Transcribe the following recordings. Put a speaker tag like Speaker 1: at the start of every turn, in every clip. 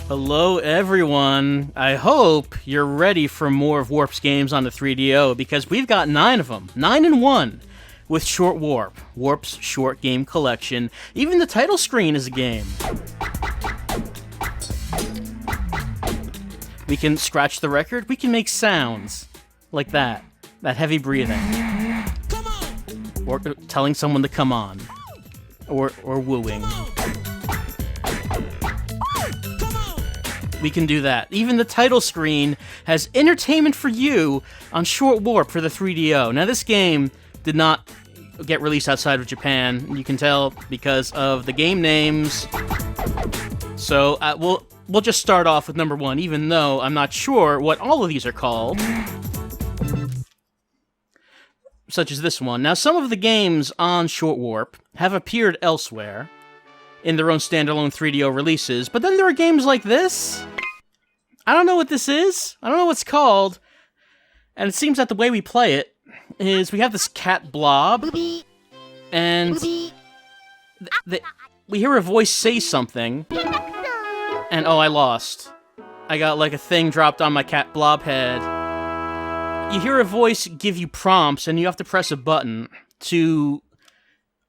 Speaker 1: Hello everyone, I hope you're ready for more of Warp's games on the 3DO, because we've got 9 of them, 9 in 1, with Short Warp, Warp's short game collection. Even the title screen is a game. We can scratch the record, we can make sounds, like that heavy breathing. Or telling someone to come on, or wooing. We can do that. Even the title screen has entertainment for you on Short Warp for the 3DO. Now, this game did not get released outside of Japan. You can tell because of the game names. So we'll just start off with number 1, even though I'm not sure what all of these are called. Such as this one. Now, some of the games on Short Warp have appeared elsewhere in their own standalone 3DO releases, but then there are games like this. I don't know what this is. I don't know what it's called. And it seems that the way we play it is we have this cat blob, and we hear a voice say something, and oh, I lost. I got like a thing dropped on my cat blob head. You hear a voice give you prompts, and you have to press a button to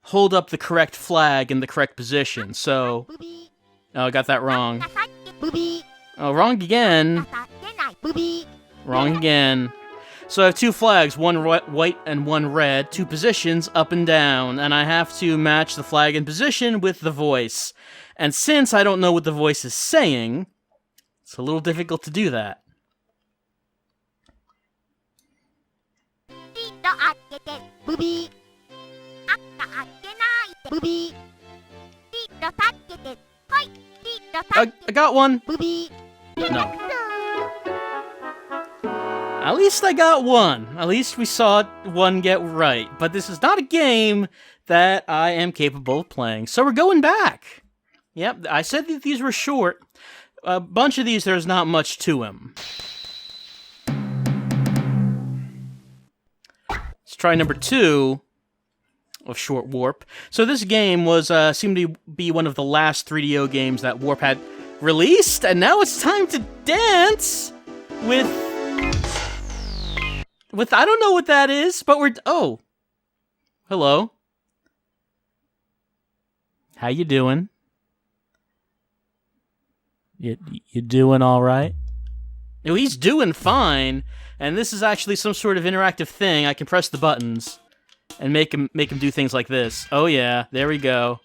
Speaker 1: hold up the correct flag in the correct position. So, oh, I got that wrong. Oh, wrong again. Wrong again. So I have 2 flags, one white and one red, 2 positions, up and down, and I have to match the flag and position with the voice. And since I don't know what the voice is saying, it's a little difficult to do that. I got one! No. At least I got one. At least we saw one get right. But this is not a game that I am capable of playing. So we're going back. Yep, I said that these were short. A bunch of these, there's not much to them. Let's try number 2 of Short Warp. So this game was seemed to be one of the last 3DO games that Warp had released, and now it's time to dance with I don't know what that is, but oh, hello. How you doing? You doing all right? Oh, he's doing fine, and this is actually some sort of interactive thing. I can press the buttons and make him do things like this. Oh yeah, there we go.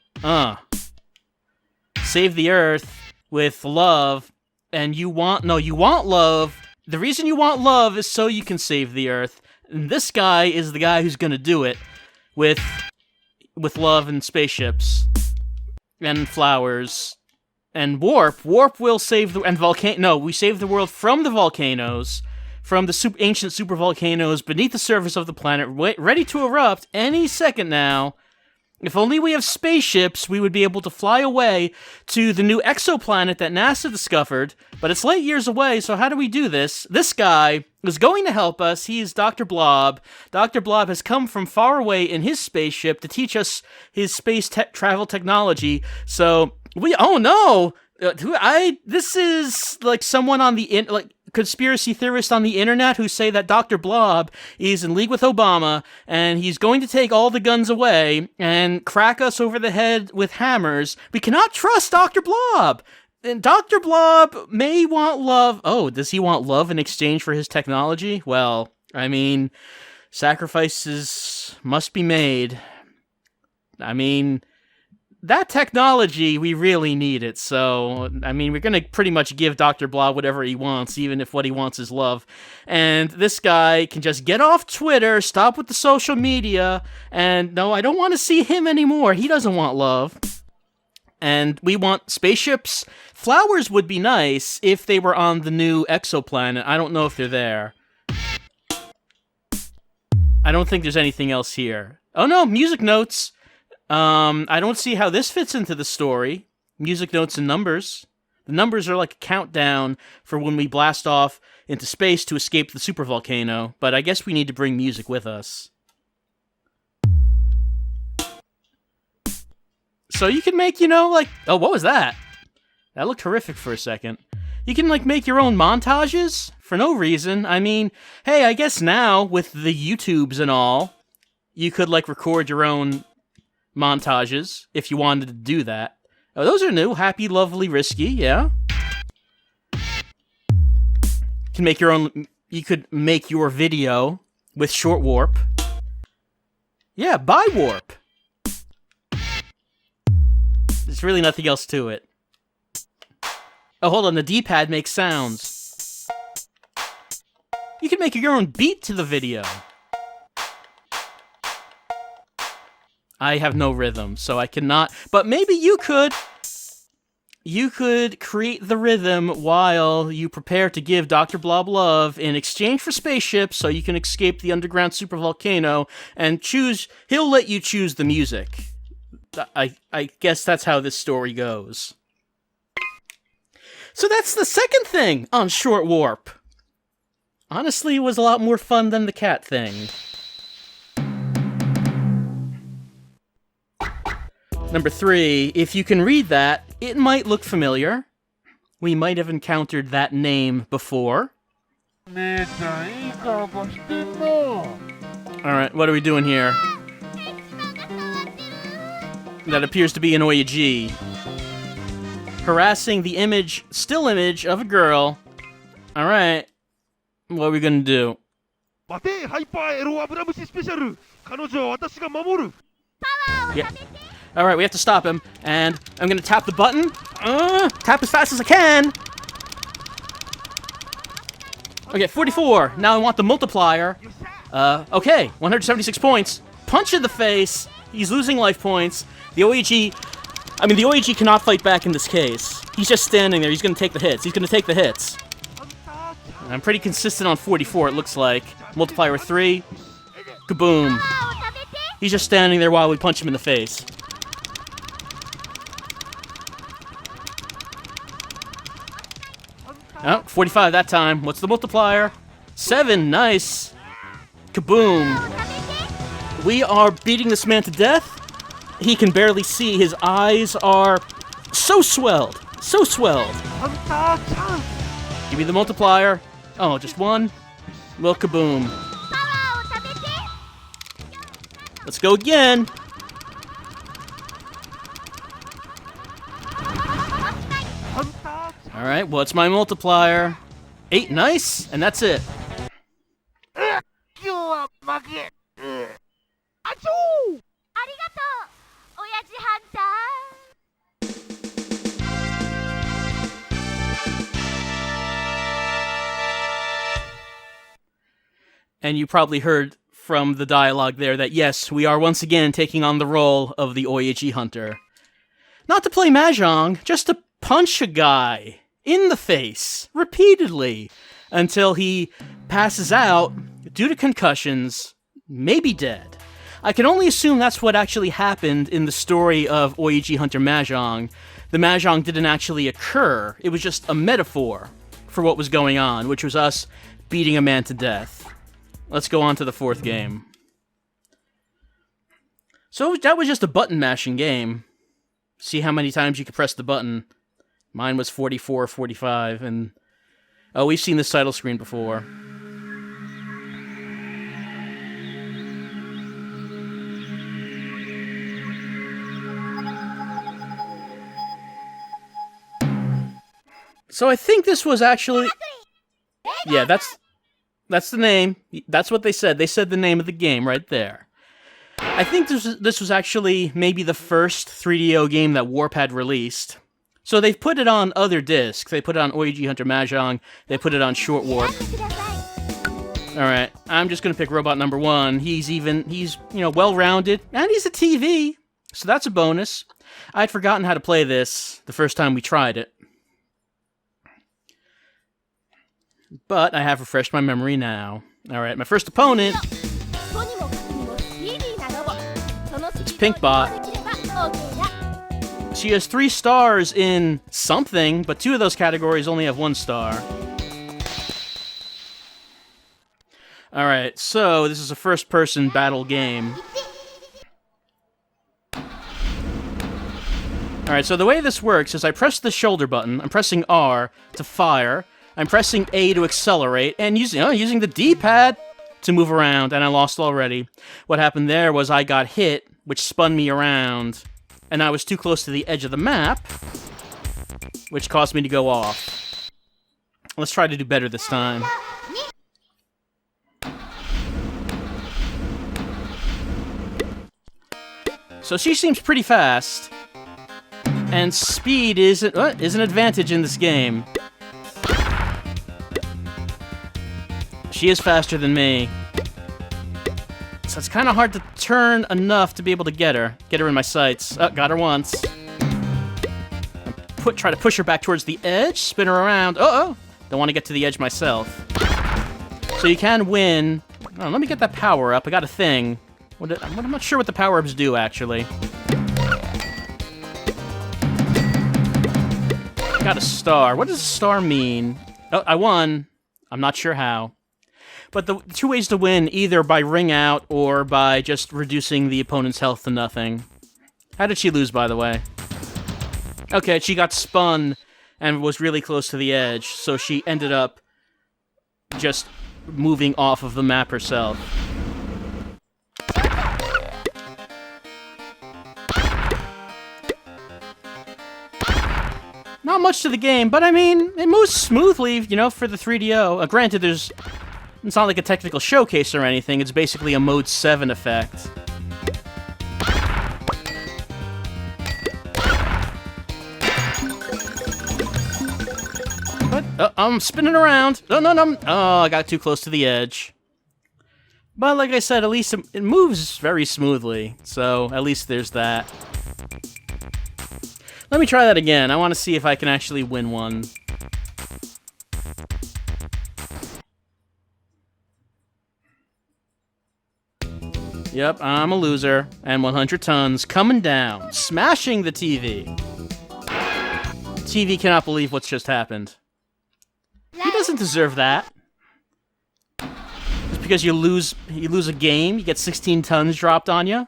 Speaker 1: Save the Earth with love, and you want love. The reason you want love is so you can save the Earth. And this guy is the guy who's gonna do it with love and spaceships and flowers and warp. Warp will save the we save the world from the volcanoes, from the ancient super volcanoes beneath the surface of the planet, ready to erupt any second now. If only we have spaceships, we would be able to fly away to the new exoplanet that NASA discovered, but it's light years away, so how do we do this? This guy is going to help us. He is Dr. Blob. Dr. Blob has come from far away in his spaceship to teach us his space travel technology, so oh no! This is like someone on the conspiracy theorist on the internet who say that Dr. Blob is in league with Obama, and he's going to take all the guns away and crack us over the head with hammers. We cannot trust Dr. Blob! And Dr. Blob may want love. Oh, does he want love in exchange for his technology? Well, I mean, sacrifices must be made. I mean, that technology, we really need it, so, I mean, we're gonna pretty much give Dr. Blob whatever he wants, even if what he wants is love. And this guy can just get off Twitter, stop with the social media, and no, I don't want to see him anymore. He doesn't want love. And we want spaceships. Flowers would be nice if they were on the new exoplanet. I don't know if they're there. I don't think there's anything else here. Oh no, music notes! I don't see how this fits into the story. Music notes and numbers. The numbers are like a countdown for when we blast off into space to escape the supervolcano, but I guess we need to bring music with us. So you can make, like... Oh, what was that? That looked horrific for a second. You can, like, make your own montages for no reason. I mean, hey, I guess now, with the YouTubes and all, you could, like, record your own montages if you wanted to do that. Oh, those are new. Happy, lovely, risky, yeah. You could make your video with short warp. Yeah, buy warp. There's really nothing else to it. Oh, hold on, the D-pad makes sounds. You can make your own beat to the video. I have no rhythm, so I cannot... But maybe you could... You could create the rhythm while you prepare to give Dr. Blob love in exchange for spaceships so you can escape the underground supervolcano and choose... He'll let you choose the music. I guess that's how this story goes. So that's the second thing on Short Warp. Honestly, it was a lot more fun than the cat thing. Number 3, if you can read that, it might look familiar. We might have encountered that name before. Alright, what are we doing here? That appears to be an Oeg. Harassing the still image of a girl. Alright. What are we gonna do? Yeah. Alright, we have to stop him. And I'm gonna tap the button. Tap as fast as I can. Okay, 44. Now I want the multiplier. Okay, 176 points. Punch in the face. He's losing life points. The Oeg cannot fight back in this case. He's just standing there. He's gonna take the hits. I'm pretty consistent on 44, it looks like. Multiplier 3. Kaboom. He's just standing there while we punch him in the face. Oh, 45 that time. What's the multiplier? 7, nice. Kaboom. We are beating this man to death. He can barely see. His eyes are so swelled. So swelled. Give me the multiplier. Oh, just 1. Well, kaboom. Let's go again. Alright, what's my multiplier? 8, nice. And that's it. And you probably heard from the dialogue there that yes, we are once again taking on the role of the Oeg Hunter. Not to play Mahjong, just to punch a guy in the face repeatedly until he passes out due to concussions, maybe dead. I can only assume that's what actually happened in the story of Oeg Hunter Mahjong. The Mahjong didn't actually occur. It was just a metaphor for what was going on, which was us beating a man to death. Let's go on to the 4th game. So that was just a button-mashing game. See how many times you could press the button. Mine was 44, 45, and... Oh, we've seen this title screen before. So I think this was actually... Yeah, that's the name. That's what they said. They said the name of the game right there. I think this was actually maybe the first 3DO game that Warp had released. So they've put it on other discs. They put it on Oeg Hunter Mahjong. They put it on Short Warp. Alright, I'm just gonna pick robot number 1. He's well-rounded, and he's a TV. So that's a bonus. I'd forgotten how to play this the first time we tried it. But I have refreshed my memory now. Alright, my first opponent... It's Pinkbot. She has 3 stars in something, but 2 of those categories only have 1 star. Alright, so this is a first-person battle game. Alright, so the way this works is I press the shoulder button, I'm pressing R to fire, I'm pressing A to accelerate, and using the D-pad to move around, and I lost already. What happened there was I got hit, which spun me around, and I was too close to the edge of the map, which caused me to go off. Let's try to do better this time. So she seems pretty fast. And speed is an advantage in this game. She is faster than me. So it's kind of hard to turn enough to be able to get her. Get her in my sights. Oh, got her once. Try to push her back towards the edge, spin her around. Uh-oh! Don't want to get to the edge myself. So you can win. Oh, let me get that power up. I got a thing. I'm not sure what the power-ups do, actually. Got a star. What does a star mean? Oh, I won. I'm not sure how. But the two ways to win, either by ring out or by just reducing the opponent's health to nothing. How did she lose, by the way? Okay, she got spun and was really close to the edge, so she ended up just moving off of the map herself. Not much to the game, but I mean, it moves smoothly, you know, for the 3DO. Granted, it's not like a technical showcase or anything, it's basically a Mode 7 effect. But, I'm spinning around. No. Oh, I got too close to the edge. But like I said, at least it moves very smoothly, so at least there's that. Let me try that again. I want to see if I can actually win one. Yep, I'm a loser. And 100 tons coming down, smashing the TV. TV cannot believe what's just happened. He doesn't deserve that. Just because you lose a game, you get 16 tons dropped on you.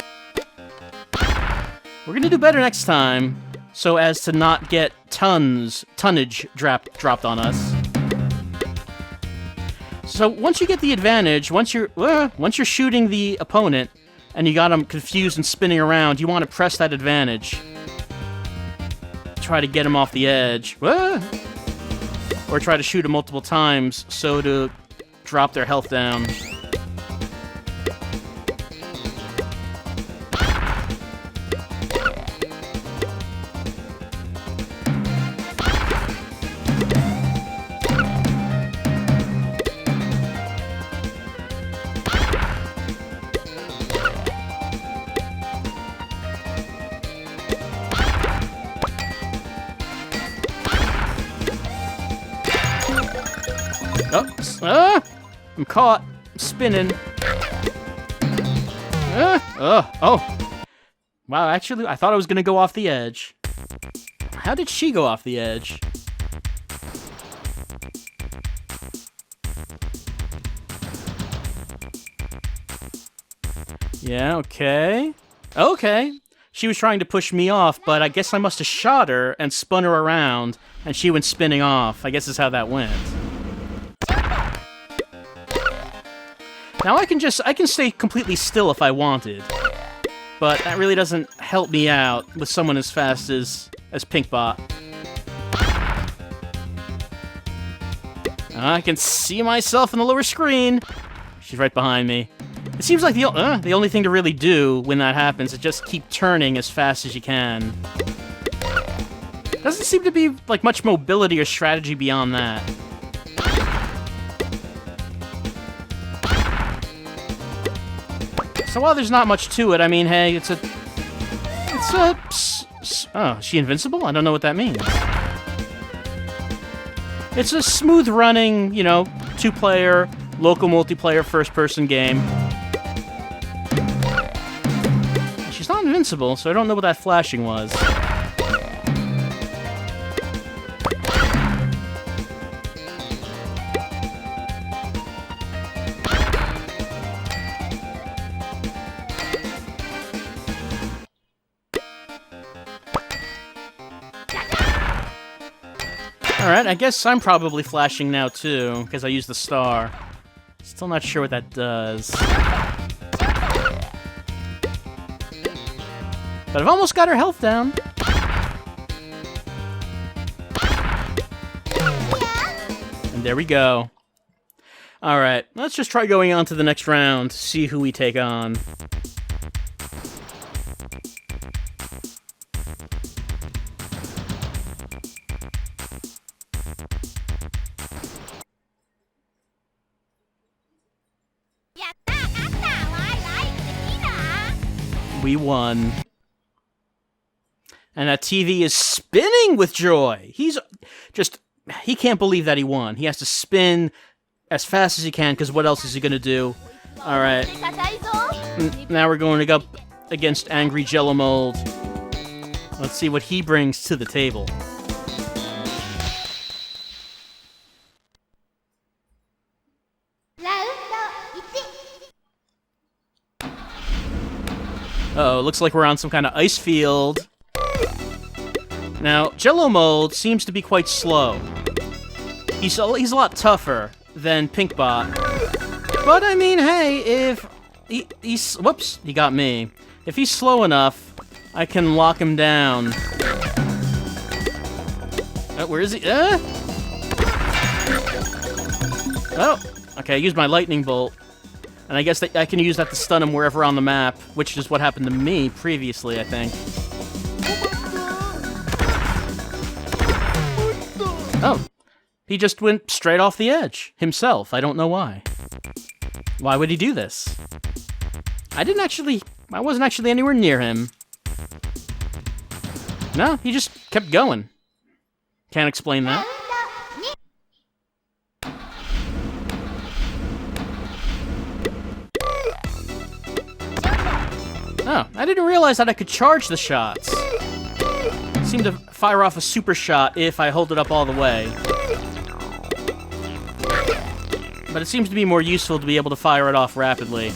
Speaker 1: We're gonna do better next time, so as to not get tonnage dropped on us. So once you get the advantage, once you're shooting the opponent and you got them confused and spinning around, you want to press that advantage. Try to get them off the edge. Or try to shoot them multiple times so to drop their health down. I'm caught. I'm spinning. Oh. Wow, actually, I thought I was going to go off the edge. How did she go off the edge? Yeah, okay. Okay. She was trying to push me off, but I guess I must have shot her and spun her around, and she went spinning off. I guess is how that went. Now I can stay completely still if I wanted, but that really doesn't help me out with someone as fast as Pinkbot. I can see myself in the lower screen. She's right behind me. It seems like the only thing to really do when that happens is just keep turning as fast as you can. Doesn't seem to be like much mobility or strategy beyond that. So while there's not much to it, I mean, hey, oh, is she invincible? I don't know what that means. It's a smooth running, you know, 2-player, local multiplayer, first-person game. She's not invincible, so I don't know what that flashing was. Alright, I guess I'm probably flashing now too, because I used the star. Still not sure what that does. But I've almost got her health down. And there we go. Alright, let's just try going on to the next round, see who we take on. We won. And that TV is spinning with joy. He can't believe that he won. He has to spin as fast as he can, because what else is he going to do? Alright. Now we're going to go up against Angry Jello Mold. Let's see what he brings to the table. Uh-oh, looks like we're on some kind of ice field. Now, Jello Mold seems to be quite slow. He's a lot tougher than Pinkbot. But, I mean, hey, if he's... Whoops, he got me. If he's slow enough, I can lock him down. Where is he? Oh, okay, I used my lightning bolt. And I guess that I can use that to stun him wherever on the map, which is what happened to me previously, I think. Oh, he just went straight off the edge, himself. I don't know why. Why would he do this? I wasn't actually anywhere near him. No, he just kept going. Can't explain that. Oh, I didn't realize that I could charge the shots. Seem to fire off a super shot if I hold it up all the way. But it seems to be more useful to be able to fire it off rapidly.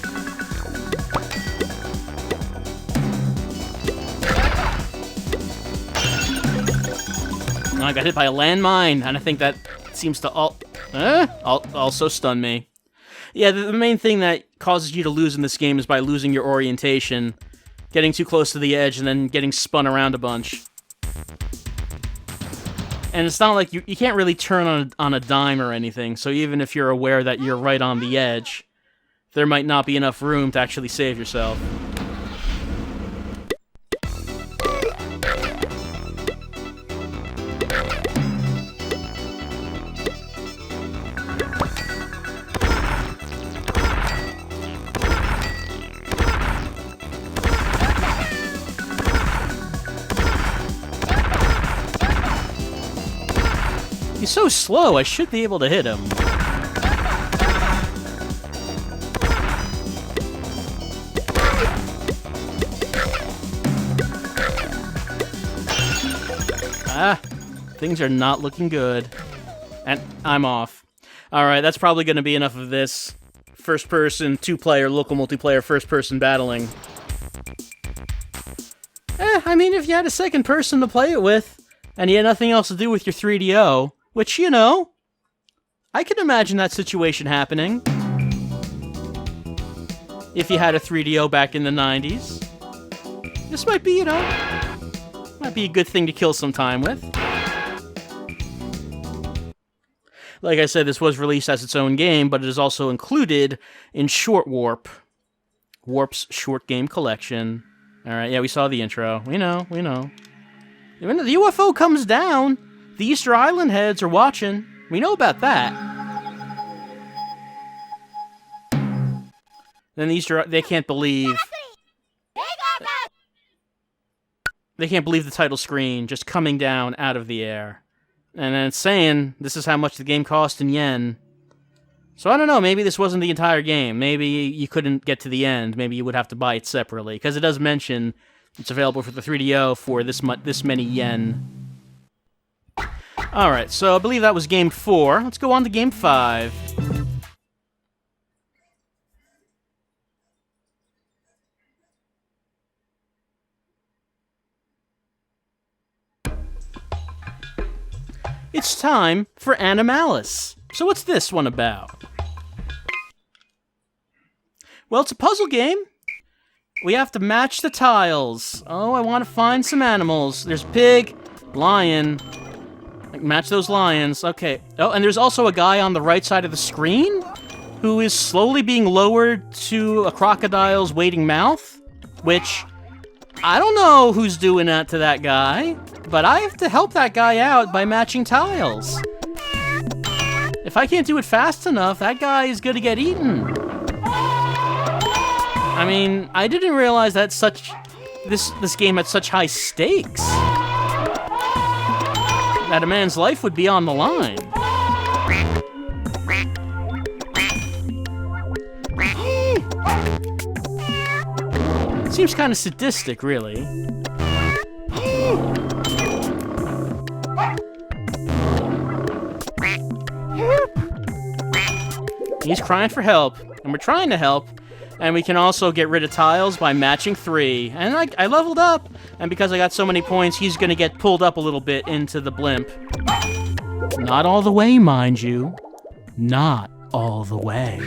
Speaker 1: Oh, I got hit by a landmine, and I think that seems to also stun me. Yeah, the main thing that causes you to lose in this game is by losing your orientation, getting too close to the edge, and then getting spun around a bunch. And it's not like you can't really turn on a dime or anything, so even if you're aware that you're right on the edge, there might not be enough room to actually save yourself. He's so slow, I should be able to hit him. Ah, things are not looking good. And I'm off. Alright, that's probably going to be enough of this. First-person, two-player, local multiplayer, first-person battling. I mean, if you had a second person to play it with, and you had nothing else to do with your 3DO, which, you know, I can imagine that situation happening. If you had a 3DO back in the 90s. This might be, you know, might be a good thing to kill some time with. Like I said, this was released as its own game, but it is also included in Short Warp. Warp's short game collection. Alright, yeah, we saw the intro. We know. When the UFO comes down, the Easter Island heads are watching. We know about that. Then they can't believe... They can't believe the title screen just coming down out of the air. And then it's saying, this is how much the game cost in yen. So I don't know, maybe this wasn't the entire game. Maybe you couldn't get to the end. Maybe you would have to buy it separately. Because it does mention it's available for the 3DO for this many yen. Alright, so I believe that was Game 4. Let's go on to Game 5. it's time for Animalis. So what's this one about? Well, it's a puzzle game. We have to match the tiles. Oh, I want to find some animals. There's pig, lion. Match those lions. Okay. Oh, and there's also a guy on the right side of the screen who is slowly being lowered to a crocodile's waiting mouth, which I don't know who's doing that to that guy, but I have to help that guy out by matching tiles. If I can't do it fast enough, that guy is gonna get eaten. I mean, I didn't realize that this game had such high stakes. That a man's life would be on the line. Seems kind of sadistic, really. He's crying for help, and we're trying to help. And we can also get rid of tiles by matching 3. And I leveled up, and because I got so many points, he's gonna get pulled up a little bit into the blimp. Not all the way, mind you. Not all the way.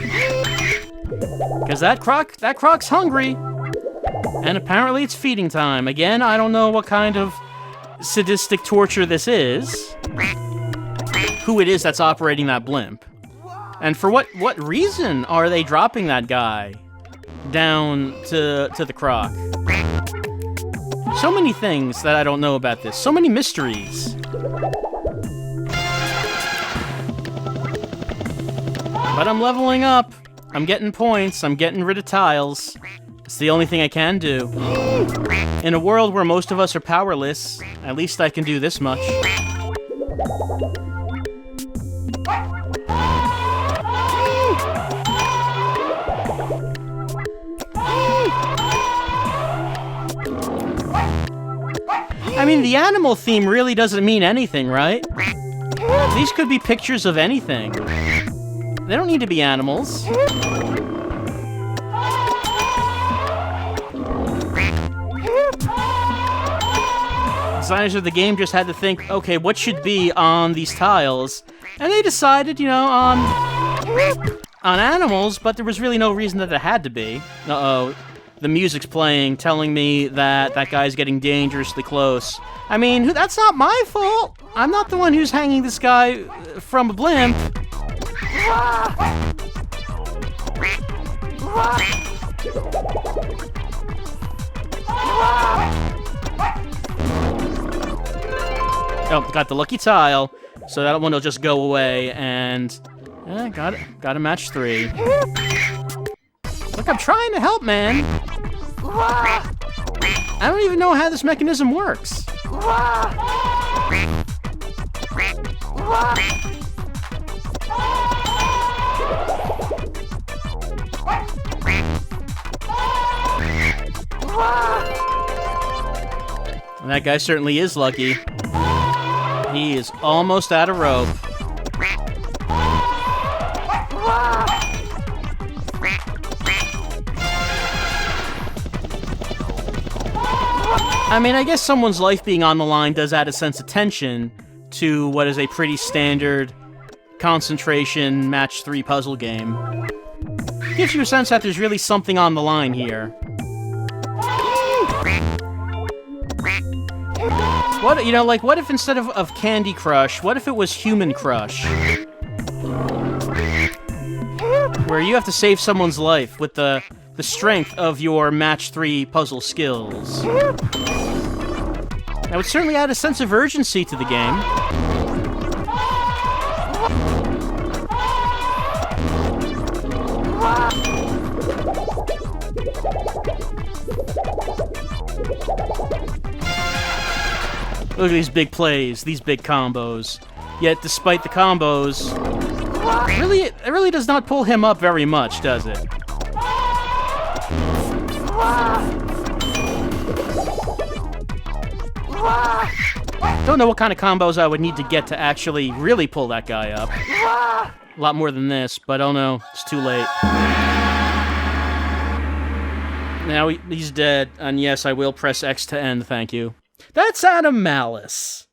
Speaker 1: Because that croc's hungry. And apparently it's feeding time. Again, I don't know what kind of sadistic torture this is. Who it is that's operating that blimp. And for what reason are they dropping that guy down to the croc? So many things that I don't know about this. So many mysteries. But I'm leveling up. I'm getting points. I'm getting rid of tiles. It's the only thing I can do. In a world where most of us are powerless, at least I can do this much. I mean, the animal theme really doesn't mean anything, right? These could be pictures of anything. They don't need to be animals. Designers of the game just had to think, okay, what should be on these tiles? And they decided, you know, on animals, but there was really no reason that it had to be. Uh-oh. The music's playing, telling me that that guy's getting dangerously close. I mean, that's not my fault. I'm not the one who's hanging this guy from a blimp. Oh, got the lucky tile, so that one will just go away, and got it. Got to match 3. Look, I'm trying to help, man. I don't even know how this mechanism works. And that guy certainly is lucky. He is almost out of rope. I mean, I guess someone's life being on the line does add a sense of tension to what is a pretty standard concentration match 3 puzzle game. Gives you a sense that there's really something on the line here. What, you know, like, what if instead of Candy Crush, what if it was Human Crush? Where you have to save someone's life with the strength of your match 3 puzzle skills. That would certainly add a sense of urgency to the game. Look at these big plays, these big combos. Yet, despite the combos, it really does not pull him up very much, does it? Don't know what kind of combos I would need to get to actually really pull that guy up. A lot more than this, but oh no, it's too late. Now he's dead, and yes, I will press X to end, thank you. That's Animalis.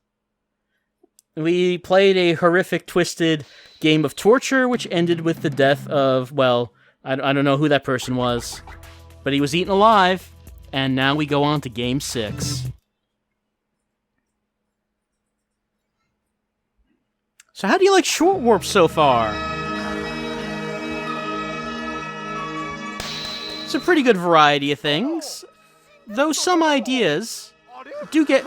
Speaker 1: We played a horrific, twisted game of torture, which ended with the death of, well, I don't know who that person was, but he was eaten alive, and now we go on to Game 6. So how do you like Short Warp so far? It's a pretty good variety of things, though some ideas do get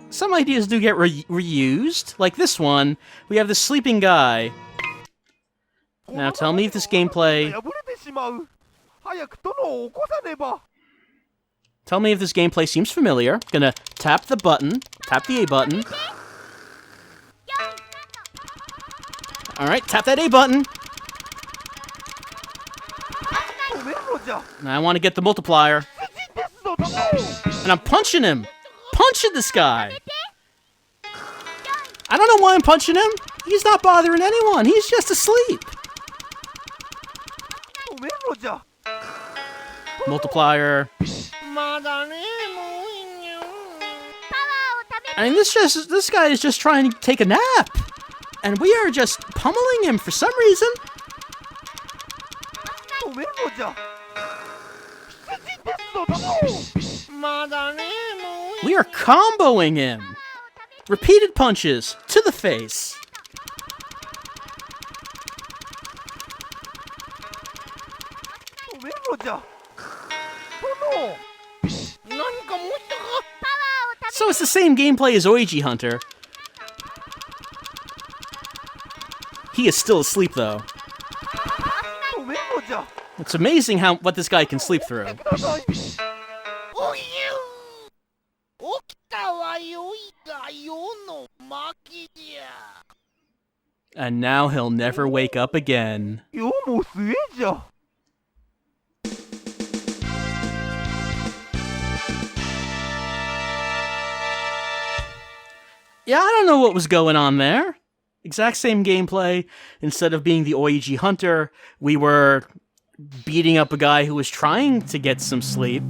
Speaker 1: reused. Like this one, we have the sleeping guy. Now tell me if this gameplay... Tell me if this gameplay seems familiar. Gonna tap the button, tap the A button. Alright, tap that A button. Now I want to get the multiplier. And I'm punching him! Punching this guy! I don't know why I'm punching him. He's not bothering anyone. He's just asleep. Multiplier. I mean, this guy is just trying to take a nap. And we are just pummeling him for some reason. We are comboing him. Repeated punches to the face. So it's the same gameplay as Oeg Hunter. He is still asleep, though. It's amazing what this guy can sleep through. And now he'll never wake up again. Yeah, I don't know what was going on there. Exact same gameplay. Instead of being the Oeg Hunter, we were beating up a guy who was trying to get some sleep.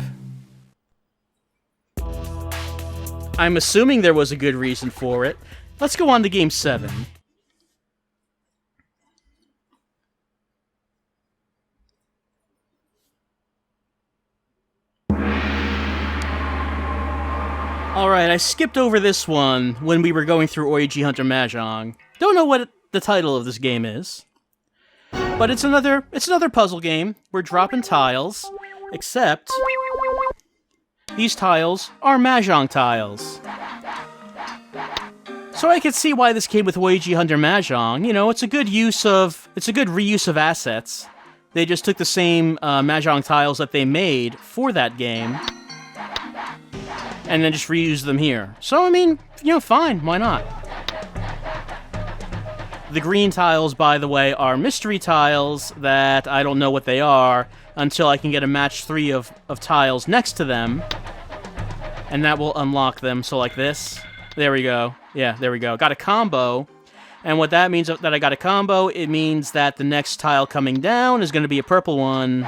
Speaker 1: I'm assuming there was a good reason for it. Let's go on to Game 7. Alright, I skipped over this one when we were going through Oeg Hunter Mahjong. Don't know what the title of this game is. But it's another puzzle game. We're dropping tiles, except these tiles are Mahjong tiles. So I could see why this came with Oeg Hunter Mahjong. You know, it's a good reuse of assets. They just took the same Mahjong tiles that they made for that game, and then just reused them here. So, I mean, you know, fine, why not? The green tiles, by the way, are mystery tiles that I don't know what they are until I can get a match 3 of tiles next to them, and that will unlock them. So like this. There we go. Yeah, there we go. Got a combo. And what that means that I got a combo, it means that the next tile coming down is going to be a purple one.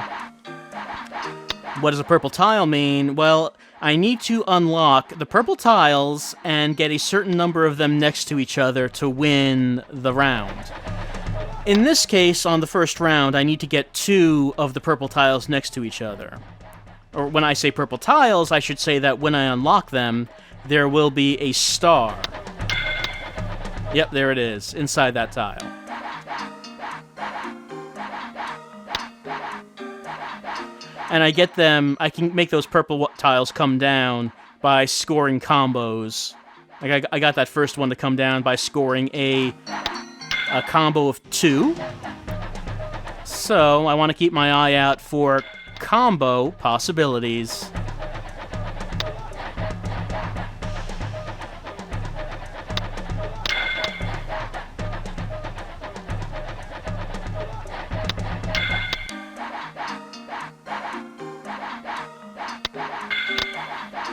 Speaker 1: What does a purple tile mean? Well, I need to unlock the purple tiles and get a certain number of them next to each other to win the round. In this case, on the first round, I need to get 2 of the purple tiles next to each other. Or when I say purple tiles, I should say that when I unlock them, there will be a star. Yep, there it is, inside that tile. And I can make those purple tiles come down by scoring combos. Like I got that first one to come down by scoring a combo of 2. So I want to keep my eye out for combo possibilities.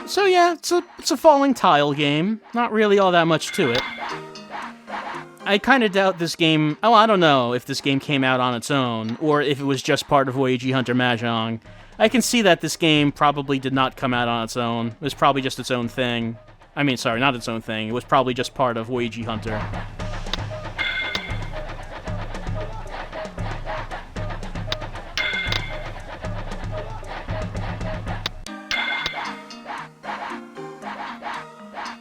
Speaker 1: So yeah, it's a falling tile game. Not really all that much to it. I kind of doubt this game... Oh, I don't know if this game came out on its own, or if it was just part of Oeg Hunter Mahjong. I can see that this game probably did not come out on its own. It was probably just its own thing. I mean, sorry, not its own thing. It was probably just part of Oeg Hunter.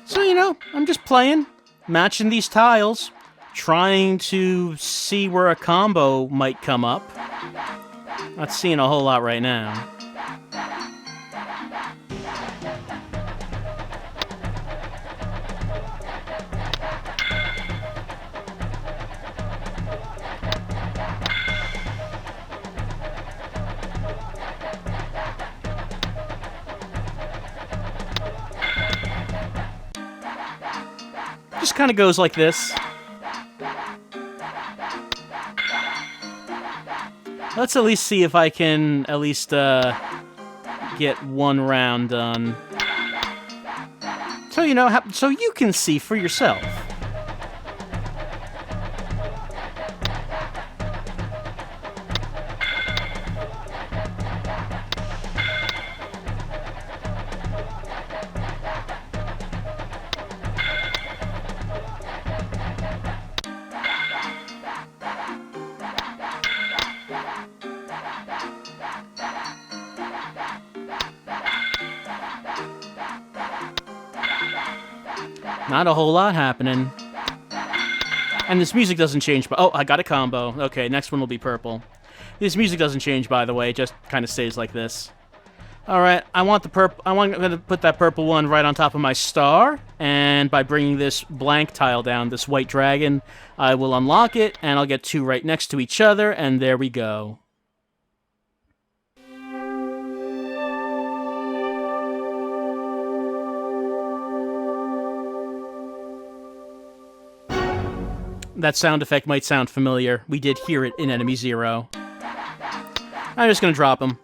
Speaker 1: So, you know, I'm just playing, matching these tiles, trying to see where a combo might come up. Not seeing a whole lot right now. Just kind of goes like this. Let's at least see if I can at least get one round done. So, you know, so you can see for yourself. Not a whole lot happening. And this music doesn't change, but oh, I got a combo. Okay, next one will be purple. This music doesn't change, by the way, it just kind of stays like this. Alright, I'm gonna put that purple one right on top of my star, and by bringing this blank tile down, this white dragon, I will unlock it, and I'll get two right next to each other, and there we go. That sound effect might sound familiar. We did hear it in Enemy Zero. I'm just gonna drop him.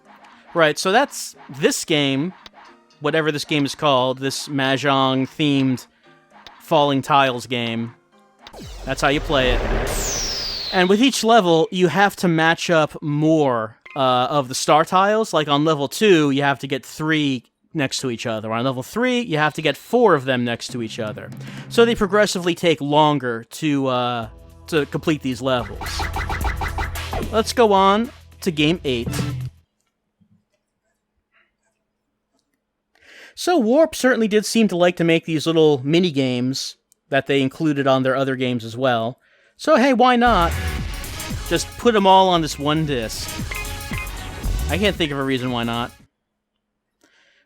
Speaker 1: Right, so that's this game, whatever this game is called, this Mahjong-themed falling tiles game. That's how you play it. And with each level, you have to match up more of the star tiles. Like on level 2, you have to get 3 next to each other. On level 3, you have to get 4 of them next to each other. So they progressively take longer to complete these levels. Let's go on to Game 8. So Warp certainly did seem to like to make these little mini-games that they included on their other games as well. So hey, why not? Just put them all on this one disc. I can't think of a reason why not.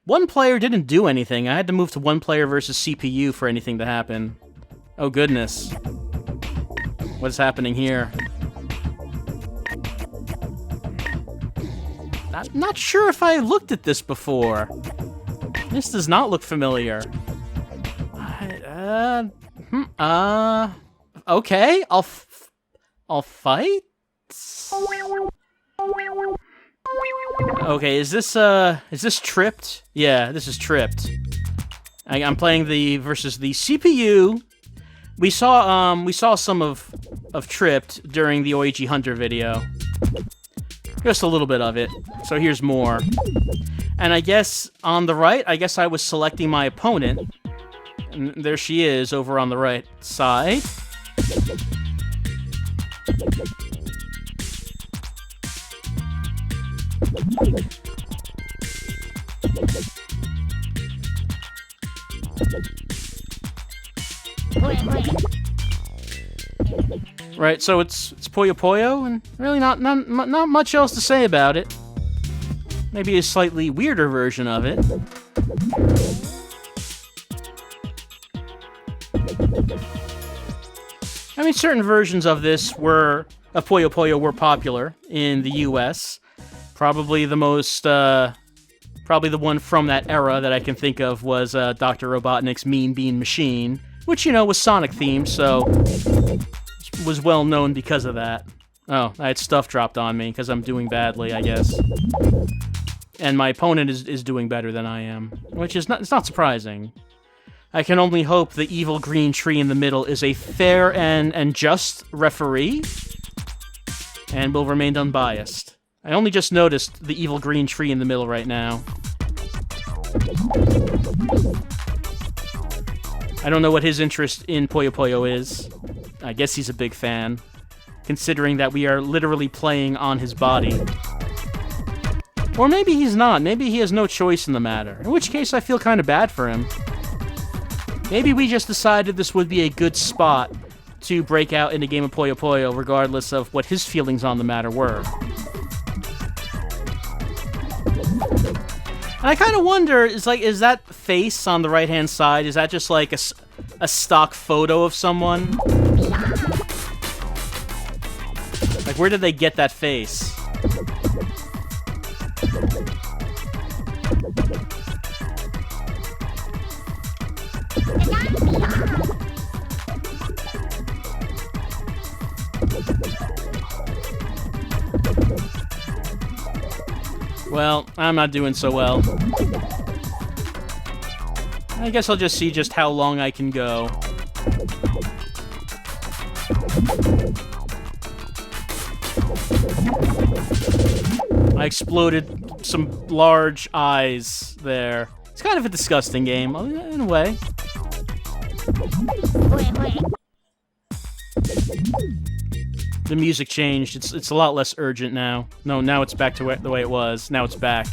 Speaker 1: One player didn't do anything. I had to move to one player versus CPU for anything to happen. Oh goodness. What's happening here? I'm not sure if I looked at this before. This does not look familiar. Okay, I'll fight? Okay, is this tripped? Yeah, this is tripped. I'm playing versus the CPU. We saw some of tripped during the Oeg Hunter video. Just a little bit of it. So here's more. And I guess on the right, I guess I was selecting my opponent. And there she is over on the right side. Right, so it's Puyo Puyo, and really not much else to say about it. Maybe a slightly weirder version of it. I mean, certain versions of this Puyo Puyo were popular in the US. Probably the most, probably the one from that era that I can think of was Dr. Robotnik's Mean Bean Machine, which, you know, was Sonic themed, so was well known because of that. Oh, I had stuff dropped on me because I'm doing badly, I guess. And my opponent is doing better than I am, which is it's not surprising. I can only hope the evil green tree in the middle is a fair and just referee, and will remain unbiased. I only just noticed the evil green tree in the middle right now. I don't know what his interest in Puyo Puyo is. I guess he's a big fan, considering that we are literally playing on his body. Or maybe he's not. Maybe he has no choice in the matter. In which case, I feel kind of bad for him. Maybe we just decided this would be a good spot to break out in a game of Puyo Puyo, regardless of what his feelings on the matter were. And I kind of wonder, is that face on the right-hand side, is that just like a stock photo of someone? Like, where did they get that face? Well, I'm not doing so well. I guess I'll just see just how long I can go. I exploded some large eyes there. It's kind of a disgusting game, in a way. The music changed. It's a lot less urgent now. No, now it's back to the way it was. Now it's back.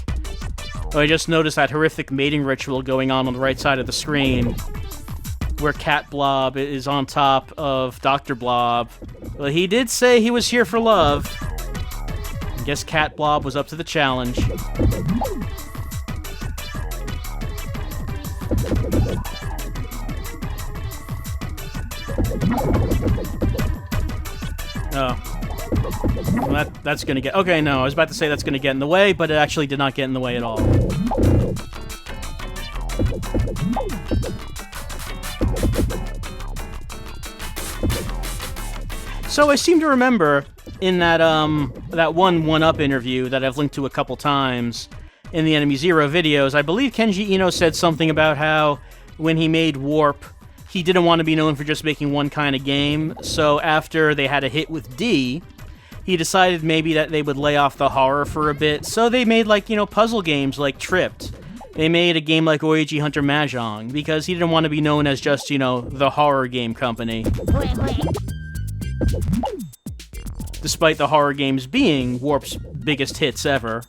Speaker 1: Oh, I just noticed that horrific mating ritual going on the right side of the screen, where Cat Blob is on top of Dr. Blob. Well, he did say he was here for love. I guess Cat Blob was up to the challenge. Oh. Well, that's gonna get... Okay, no, I was about to say that's gonna get in the way, but it actually did not get in the way at all. So I seem to remember in that that one-up interview that I've linked to a couple times in the Enemy Zero videos, I believe Kenji Eno said something about how when he made Warp, he didn't want to be known for just making one kind of game, so after they had a hit with D, he decided maybe that they would lay off the horror for a bit, so they made, like, you know, puzzle games like Tripped. They made a game like Oeg Hunter Mahjong, because he didn't want to be known as just, you know, the horror game company. Despite the horror games being Warp's biggest hits ever.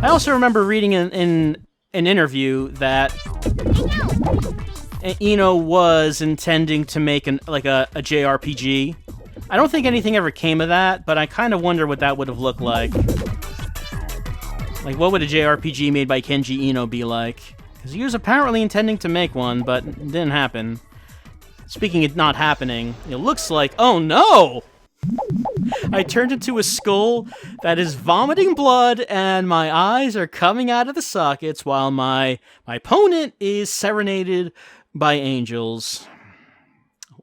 Speaker 1: I also remember reading in an interview that Eno was intending to make a JRPG. I don't think anything ever came of that, but I kind of wonder what that would have looked like. Like, what would a JRPG made by Kenji Eno be like? Because he was apparently intending to make one, but it didn't happen. Speaking of not happening, it looks like... Oh no! I turned into a skull that is vomiting blood, and my eyes are coming out of the sockets while my opponent is serenaded by angels.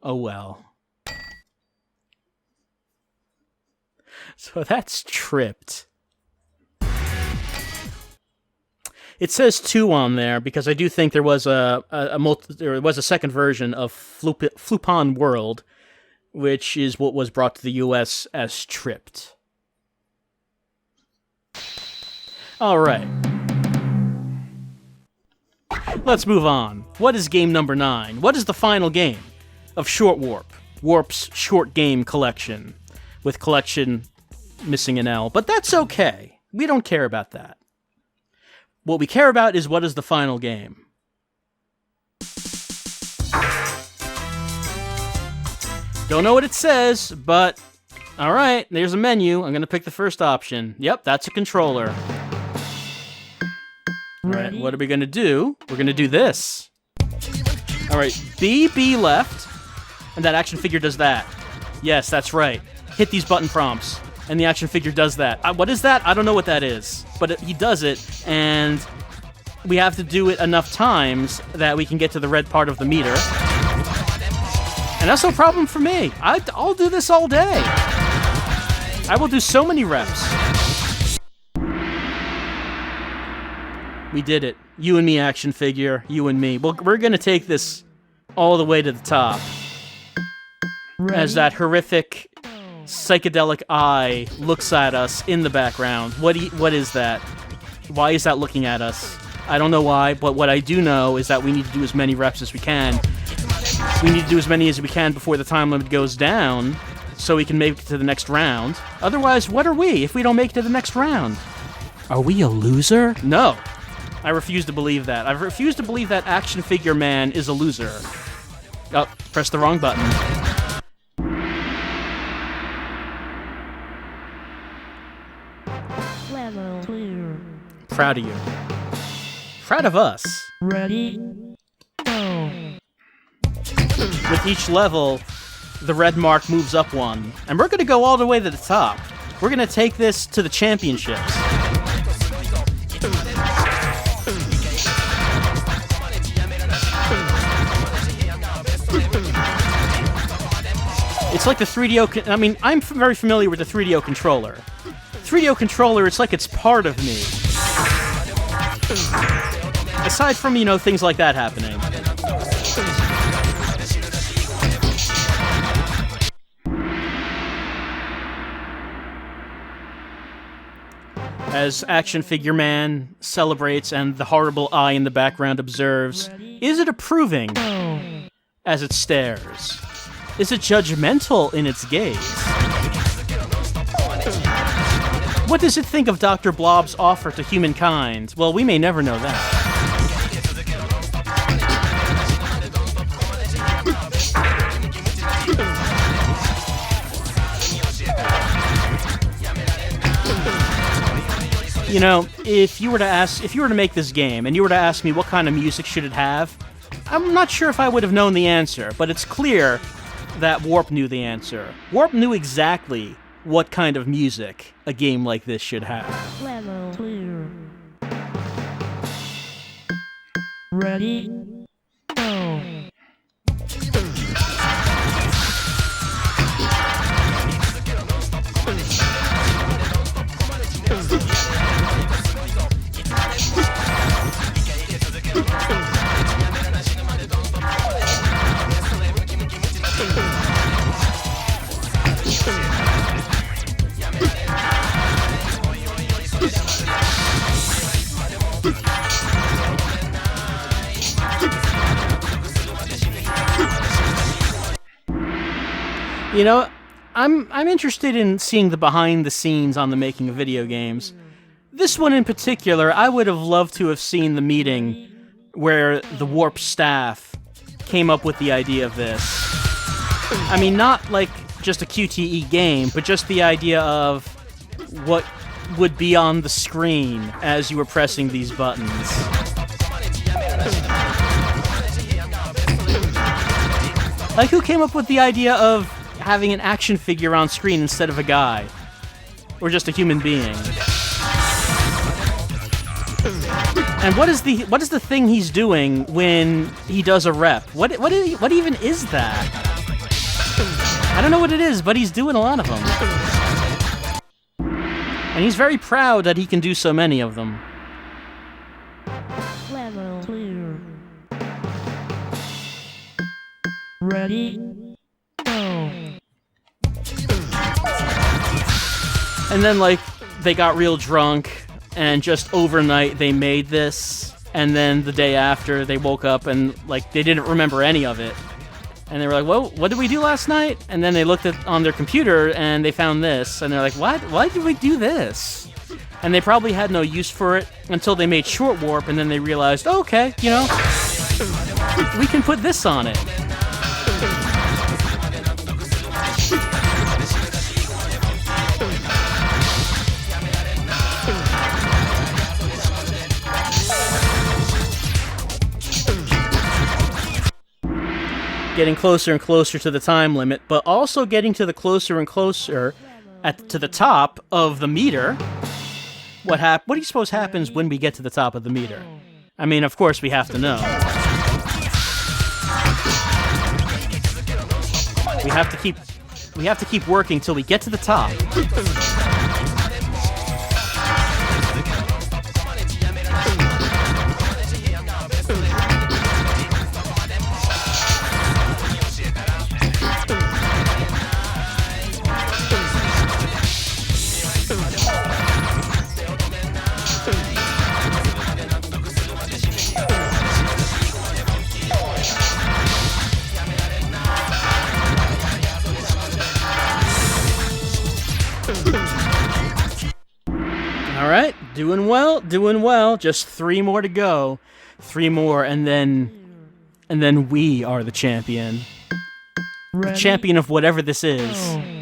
Speaker 1: Oh well. So that's Tripped. It says 2 on there because I do think there was a second version of Flupon World, which is what was brought to the US as Tripped. All right. Let's move on. What is game number 9? What is the final game of Short Warp? Warp's short game collection, with collection missing an L, but that's okay. We don't care about that. What we care about is what is the final game. Don't know what it says, but alright, there's a menu. I'm gonna pick the first option. Yep, that's a controller. Alright, what are we gonna do? We're gonna do this. Alright, B left, and that action figure does that. Yes, that's right. Hit these button prompts, and the action figure does that. What is that? I don't know what that is, but he does it, and we have to do it enough times that we can get to the red part of the meter. And that's no problem for me. I'll do this all day. I will do so many reps. We did it. You and me, action figure. You and me. Well, we're going to take this all the way to the top. As that horrific psychedelic eye looks at us in the background. What is that? Why is that looking at us? I don't know why, but what I do know is that we need to do as many reps as we can. We need to do as many as we can before the time limit goes down, so we can make it to the next round. Otherwise, what are we if we don't make it to the next round? Are we a loser? No. I refuse to believe that. I refuse to believe that Action Figure Man is a loser. Oh, press the wrong button.
Speaker 2: Level clear.
Speaker 1: Proud of you. Proud of us.
Speaker 2: Ready? Go.
Speaker 1: With each level, the red mark moves up one. And we're going to go all the way to the top. We're going to take this to the championships. It's like the 3DO... I mean, I'm very familiar with the 3DO controller. 3DO controller, it's like it's part of me. Aside from, things like that happening. As Action Figure Man celebrates and the horrible eye in the background observes, is it approving as it stares? Is it judgmental in its gaze? What does it think of Dr. Blob's offer to humankind? Well, we may never know that. If you were to make this game and you were to ask me what kind of music should it have, I'm not sure if I would have known the answer, but it's clear that Warp knew the answer. Warp knew exactly what kind of music a game like this should have.
Speaker 2: Level clear. Ready? Go.
Speaker 1: I'm interested in seeing the behind the scenes on the making of video games. This one in particular, I would have loved to have seen the meeting where the Warp staff came up with the idea of this. I mean, not like just a QTE game, but just the idea of what would be on the screen as you were pressing these buttons. Like, who came up with the idea of having an action figure on screen instead of a guy? Or just a human being? And what is the thing he's doing when he does a rep? What even is that? I don't know what it is, but he's doing a lot of them. And he's very proud that he can do so many of them.
Speaker 2: Level clear. Ready? Go.
Speaker 1: And then, they got real drunk, and just overnight they made this, and then the day after they woke up and, they didn't remember any of it. And they were like, well, what did we do last night? And then they looked on their computer, and they found this, and they're like, what? Why did we do this? And they probably had no use for it until they made Short Warp, and then they realized, oh, okay, we can put this on it. Getting closer and closer to the time limit, but also getting to the closer and closer to the top of the meter. What do you suppose happens when we get to the top of the meter? I mean, of course we have to know. We have to keep working till we get to the top. Doing well, doing well. Just 3 more to go. 3 more, and then we are the champion. The champion of whatever this is.
Speaker 2: Go.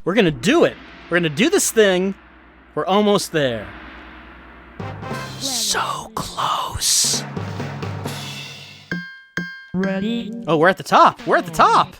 Speaker 1: We're gonna do it. We're gonna do this thing. We're almost there. So close.
Speaker 2: Ready?
Speaker 1: Oh, we're at the top. We're at the top.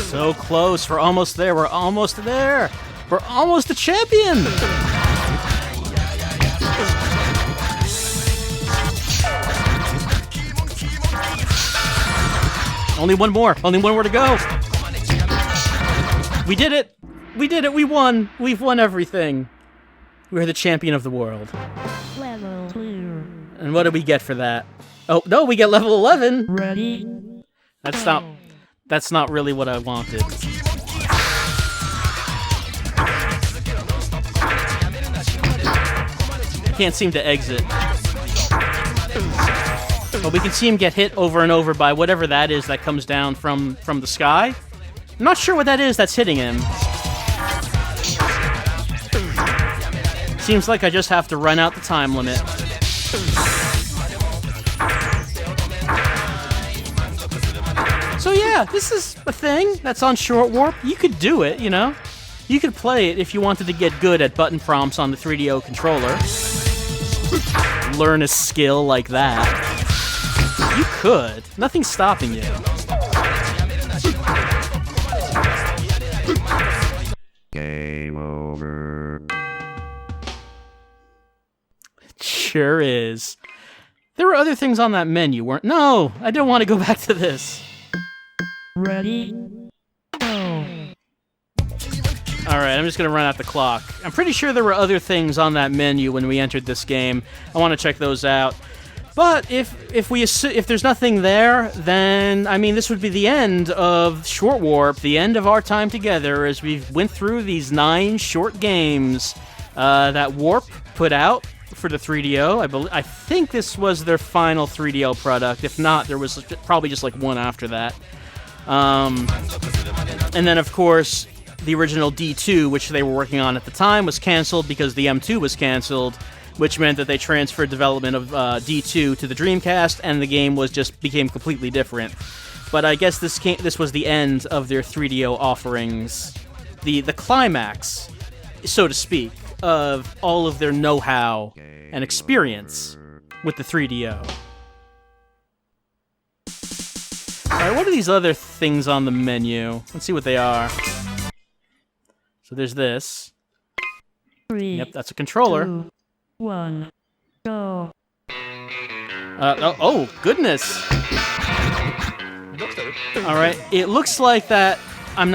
Speaker 1: So close. We're almost there. We're almost there. We're almost the champion. Only one more. Only one more to go. We did it. We did it. We won. We've won everything. We're the champion of the world.
Speaker 2: Level clear.
Speaker 1: And what do we get for that? Oh, no, we get level 11.
Speaker 2: Ready?
Speaker 1: That's not really what I wanted. Can't seem to exit. But we can see him get hit over and over by whatever that is that comes down from the sky. I'm not sure what that is that's hitting him. Seems like I just have to run out the time limit. So yeah, this is a thing that's on Short Warp. You could do it, you know? You could play it if you wanted to get good at button prompts on the 3DO controller. Learn a skill like that. You could. Nothing's stopping you.
Speaker 3: Game over.
Speaker 1: It sure is. There were other things on that menu, weren't? No, I don't want to go back to this.
Speaker 2: Ready? Go.
Speaker 1: Alright, I'm just gonna run out the clock. I'm pretty sure there were other things on that menu when we entered this game. I want to check those out. But if there's nothing there, then, I mean, this would be the end of Short Warp, the end of our time together as we went through these 9 short games that Warp put out for the 3DO. I think this was their final 3DO product. If not, there was probably just like one after that. And then, of course, the original D2, which they were working on at the time, was canceled because the M2 was canceled, which meant that they transferred development of D2 to the Dreamcast, and the game became completely different. But I guess this was the end of their 3DO offerings, the climax, so to speak, of all of their know-how and experience with the 3DO. Alright, what are these other things on the menu? Let's see what they are. So there's this.
Speaker 2: 3,
Speaker 1: Yep, that's a controller.
Speaker 2: 2, 1, go.
Speaker 1: Oh, goodness. Alright, it looks like that I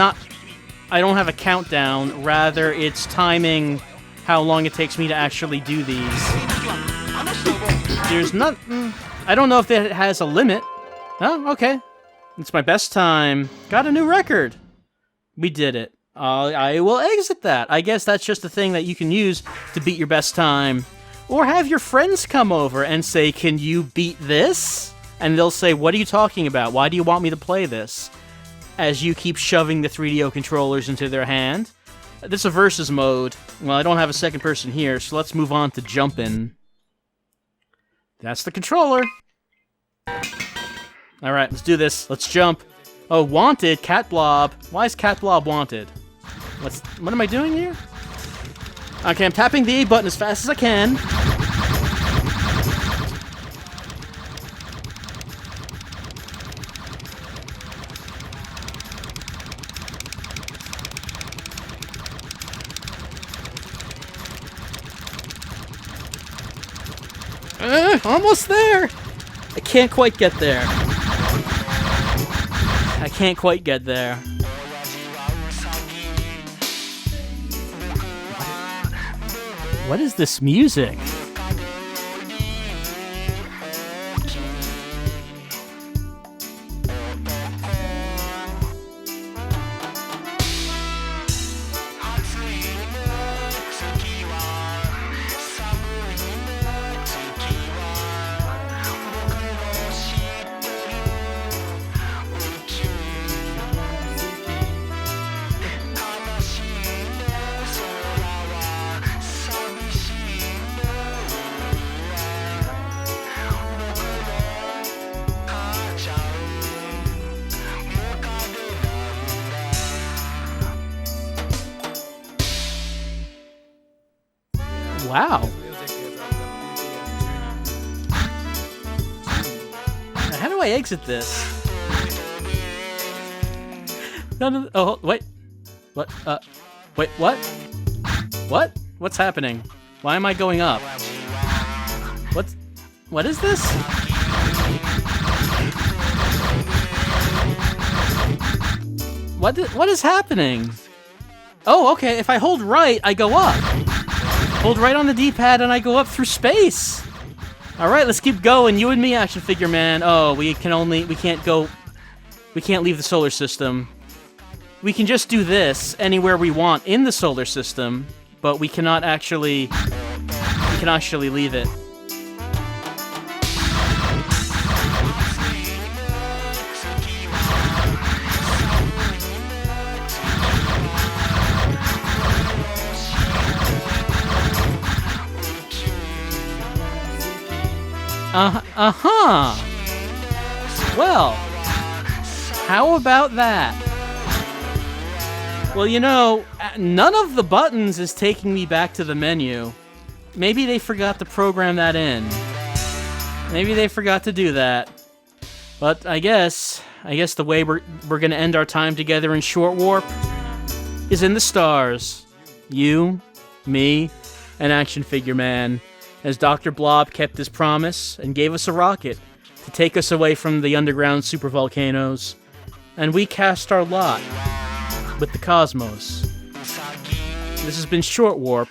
Speaker 1: don't have a countdown, rather it's timing how long it takes me to actually do these. There's not... I don't know if it has a limit. Oh, okay. It's my best time. Got a new record. We did it. I will exit that. I guess that's just a thing that you can use to beat your best time. Or have your friends come over and say, can you beat this? And they'll say, what are you talking about? Why do you want me to play this? As you keep shoving the 3DO controllers into their hand. This is a versus mode. Well, I don't have a second person here, so let's move on to jumpin'. That's the controller. Alright, let's do this. Let's jump. Oh, wanted, Cat Blob. Why is Cat Blob wanted? What am I doing here? Okay, I'm tapping the A button as fast as I can. Almost there! I can't quite get there. I can't quite get there. What is this music? Wow. How do I exit this? No. Oh, wait. What? Wait, what? What? What's happening? Why am I going up? What is this? What is happening? Oh, okay. If I hold right, I go up. Hold right on the D-pad and I go up through space. All right, let's keep going. You and me, action figure man. Oh, we can't leave the solar system. We can just do this anywhere we want in the solar system, but we cannot actually leave it. Uh-huh. Well, how about that? Well, you know, none of the buttons is taking me back to the menu. Maybe they forgot to program that in. Maybe they forgot to do that. But I guess the way we're gonna end our time together in Short Warp is in the stars. You, me, and Action Figure Man. As Dr. Blob kept his promise and gave us a rocket to take us away from the underground supervolcanoes, and we cast our lot with the cosmos. This has been Short Warp,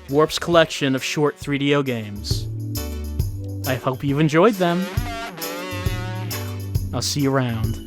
Speaker 1: Warp's collection of short 3DO games. I hope you've enjoyed them. I'll see you around.